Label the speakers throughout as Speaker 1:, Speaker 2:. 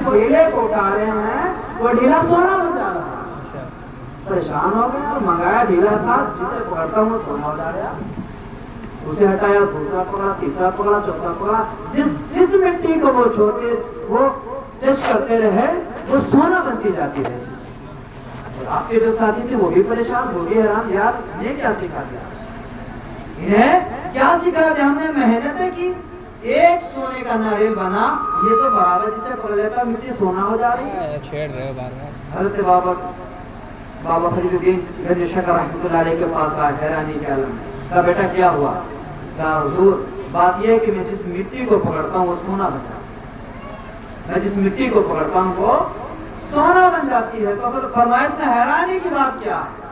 Speaker 1: جس ڈھیلے کو اٹھا رہے ہیں وہ ڈھیلا سونا بن جا رہا ہے. پریشان ہو گئے اور منگایا ڈھیلا تھا جسے پکڑتا ہوں سونا ہو جا رہا. اسے ہٹایا, دوسرا پکڑا, تیسرا پکڑا, چوتھا پکڑا. جس مٹی کو وہ چھوڑتے وہ ٹیسٹ کرتے رہے وہ سونا بنتی جاتی رہی. آپ کے جو ساتھی تھے وہ بھی پریشان, وہ بھی حیران, یار یہ کیا سکھا دیا, انہیں کیا سکھا دیا. ہم نے محنتیں کی, ایک سونے کا ناریل بنا, یہ تو برابر جسے پکڑ لیتا مٹی سونا ہو جا رہی ہے. چھیڑ رہے بار بار. حضرت بابا فرید الدین گنج شکر رحمۃ اللہ علیہ کے پاس آیا, حیرانی کے عالم میں. کہا بیٹا کیا ہوا؟ کہا حضور بات یہ ہے کہ میں جس مٹی کو پکڑتا ہوں وہ سونا بن جاتا ہے, میں جس مٹی کو پکڑتا ہوں وہ سونا بن جاتی ہے. تو فرمایا اس میں حیرانی کی بات کیا ہے؟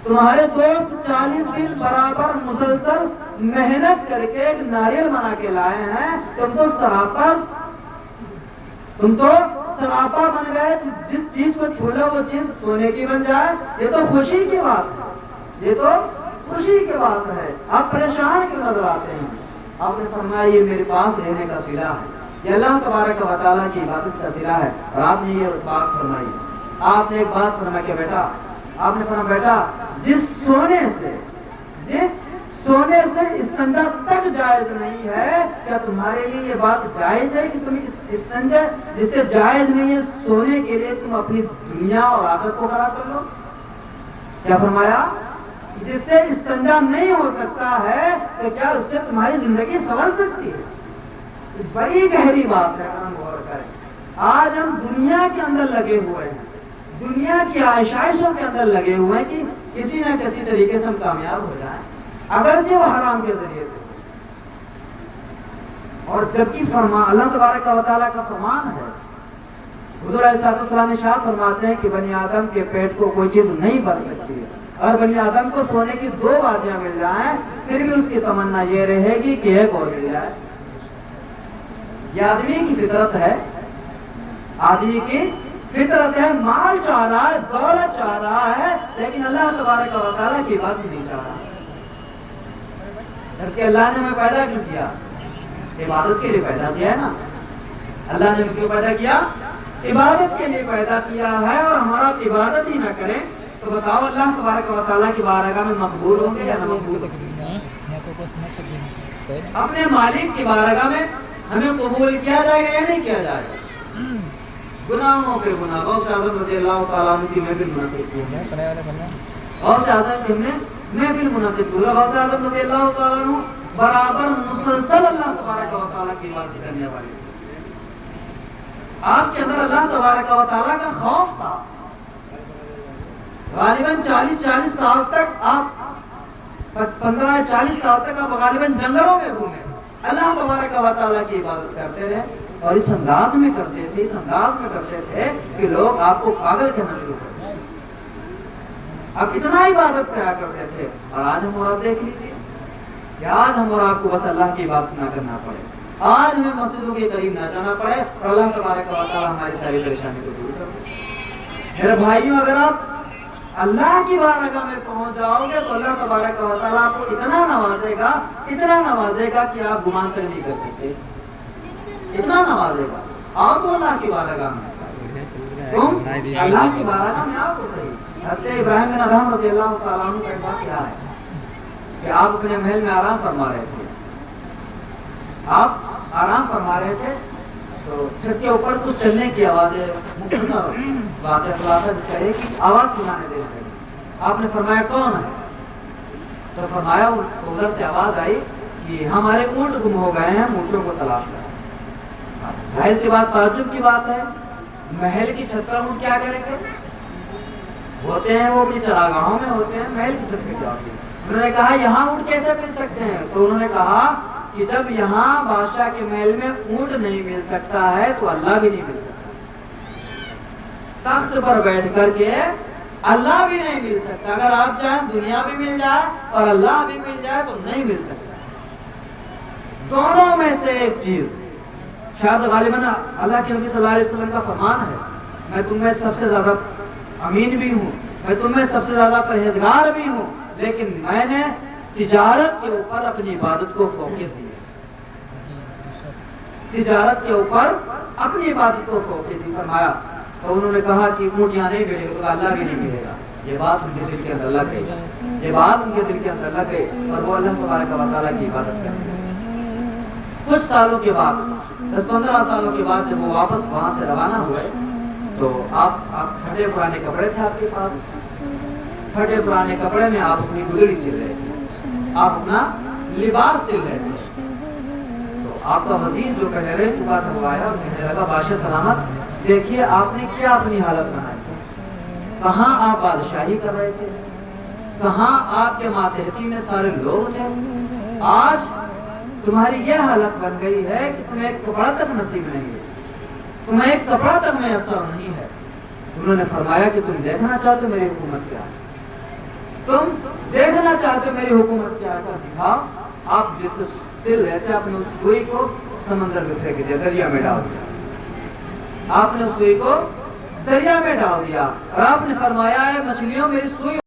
Speaker 1: تمہارے دوست 40 دن برابر مسلسل محنت کر کے ایک ناریل بنا کے لائے ہیں, تم تو سراپا بن گئے. جس چیز کو چھولو وہ چیز سونے کی بن جائے, یہ تو خوشی کی بات ہے, یہ تو خوشی کی بات ہے. آپ پریشان کیوں نظر آتے ہیں؟ آپ نے فرمایا یہ میرے پاس رہنے کا صلہ ہے, یہ اللہ تبارک و تعالیٰ کی عبادت کا صلہ ہے. اور آپ نے یہ بات فرمائی, آپ نے ایک بات فرمائی کہ بیٹا, آپ نے فرمایا بیٹا جس سونے سے استنجا تک جائز نہیں ہے, کیا تمہارے لیے یہ بات جائز ہے کہ تم استنجا جس سے جائز نہیں ہے سونے کے لیے تم اپنی دنیا اور آخرت کو خراب کر لو؟ کیا فرمایا؟ جس سے استنجا نہیں ہو سکتا ہے تو کیا اس سے تمہاری زندگی سنور سکتی ہے؟ بڑی گہری بات ہے, غور کریں. آج ہم دنیا کے اندر لگے ہوئے ہیں, دنیا کی آشائشوں کے اندر لگے ہوئے ہیں کہ کسی نہ کسی طریقے سے ہم کامیاب ہو جائیں, اگرچہ وہ حرام کے ذریعے سے. اور جبکہ اللہ تبارک و تعالیٰ کا فرمان ہے, حضور علیہ السلام ارشاد فرماتے ہیں کہ بنی آدم کے پیٹ کو کوئی چیز نہیں بھر سکتی ہے, اور بنی آدم کو سونے کی 2 وادیاں مل جائیں پھر بھی اس کی تمنا یہ رہے گی کہ ایک اور مل جائے. یہ آدمی کی فطرت ہے, آدمی کی فطرت ہے. مال چاہ رہا ہے, دولت چاہ رہا ہے, لیکن اللہ تبارک و تعالیٰ کی بات نہیں چاہ رہا. جبکہ اللہ نے ہمیں پیدا کیوں کیا؟ عبادت کے لیے پیدا کیا ہے نا. اللہ نے ہمیں کیوں پیدا کیا؟ عبادت کے لیے پیدا کیا ہے. اور ہمارا عبادت ہی نہ کریں تو بتاؤ اللہ تبارک و تعالیٰ کی بارگاہ میں مقبول ہوں گے یا نہ مقبول ہوں گے؟ اپنے مالک کی بارگاہ میں ہمیں قبول کیا جائے گا یا نہیں کیا جائے گا؟ گناہوں پہ گناہ. غوث اعظم رضی اللہ تعالیٰ عنہ کی محفل منعقد کی, غوث اعظم کی ہم نے محفل منعقد کی. غوث اعظم رضی اللہ تعالیٰ عنہ برابر مسلسل اللہ تبارک و تعالیٰ کی عبادت کرنے والے. آپ کے اندر اللہ تبارک و تعالیٰ کا خوف تھا. غالباً 40 سال تک آپ 15-40 سال تک آپ غالباً جنگلوں میں گھومے, اللہ تبارک و تعالیٰ کی عبادت کرتے رہے. اور اس انداز میں کرتے تھے کہ لوگ آپ کو پاگل کہنا شروع کر دیں. آپ کتنا عبادت کیا کرتے تھے. اور آج ہم اور آپ دیکھ لیجیے کہ آج ہم اور آپ کو بس اللہ کی عبادت نہ کرنا پڑے, آج ہمیں مسجدوں کے قریب نہ جانا پڑے, اور اللہ تبارک و تعالیٰ ہماری ساری پریشانی کو دور کر دے. میرے بھائیوں, اگر آپ اللہ کی بارگاہ میں پہنچ جاؤ گے تو اللہ تبارک و تعالیٰ آپ کو اتنا نوازے گا کہ آپ گمان تک نہیں کر سکتے. اتنا نوازے گا آپ کو اللہ کی بارگاہ میں. تم اللہ کی بارگاہ میں آپ کو صحیح. حضرت ابراہیم بن ادہم رضی اللہ تعالیٰ عنہ کا ایک واقعہ ہے کہ آپ اپنے محل میں آرام فرما رہے تھے. تو چھت کے اوپر کچھ چلنے کی آوازیں, مختصر واقعہ خلاصہ جس کا ایک آواز سنانے دے رہے. آپ نے فرمایا کون ہے؟ تو فرمایا ادھر سے آواز آئی کہ ہمارے اونٹ گم ہو گئے ہیں, اونٹوں کو تلاش کریں. ظاہر سی بات, تعجب کی بات ہے, محل کی چھت پر اونٹ کیا کریں گے؟ ہوتے ہیں وہ اپنی چراگاہوں میں ہوتے ہیں, محل کی چھت پہ کیا ہوتی ہے. انہوں نے کہا یہاں اونٹ کیسے مل سکتے ہیں؟ تو انہوں نے کہا کہ جب یہاں بادشاہ کے محل میں اونٹ نہیں مل سکتا ہے تو اللہ بھی نہیں مل سکتا. تخت پر بیٹھ کر کے اللہ بھی نہیں مل سکتا. اگر آپ چاہیں دنیا بھی مل جائے اور اللہ بھی مل جائے تو نہیں مل سکتا. دونوں میں سے ایک چیز, شاید غالباً اللہ کے نبی صلی اللہ علیہ وسلم کا فرمان ہے, میں تم میں سب سے زیادہ امین بھی ہوں, میں تم میں سب سے زیادہ پرہیزگار بھی ہوں, لیکن میں نے تجارت کے اوپر اپنی عبادت کو فوقیت دی. تجارت کے اوپر اپنی عبادتوں کو کھیتی فرمایا. تو انہوں نے کہا کہ اونٹیاں نہیں ملے گا تو اللہ بھی نہیں ملے گا. یہ بات ان کے دل کے اندر لگ گئی, یہ بات ان کے دل کے اندر لگ گئی اور وہ اللہ تبارک و تعالیٰ کی عبادت کرنے لگے. کچھ سالوں کے بعد, 10-15 سالوں کے بعد جب وہ واپس وہاں سے روانہ ہوئے تو آپ پھٹے پرانے کپڑے تھے آپ کے پاس, پھٹے پرانے کپڑے میں آپ اپنی گدڑی سل رہے تھے, آپ اپنا لباس سل رہے تھے. تو آپ کا وزیر جو پہلے چکا تھا وہ آیا اور کہنے لگا بادشاہ سلامت, دیکھیے آپ نے کیا اپنی حالت بنائی ہے. کہاں آپ بادشاہی کر رہے تھے, کہاں آپ کے ماتحتی میں سارے لوگ تھے, آج تمہاری یہ حالت بن گئی ہے کہ تمہیں ایک کپڑا تک نصیب نہیں ہے, تمہیں ایک کپڑا تک میسر نہیں ہے. انہوں نے فرمایا کہ تم دیکھنا چاہتے ہو میری حکومت کیا ہے, تم دیکھنا چاہتے ہو میری حکومت کیا ہے, دکھاؤ. آپ جس سل رہے تھے آپ نے اس سوئی کو سمندر میں پھینک دیا, دریا میں ڈال دیا. آپ نے اس سوئی کو دریا میں ڈال دیا اور آپ نے فرمایا ہے مچھلیوں میری سوئی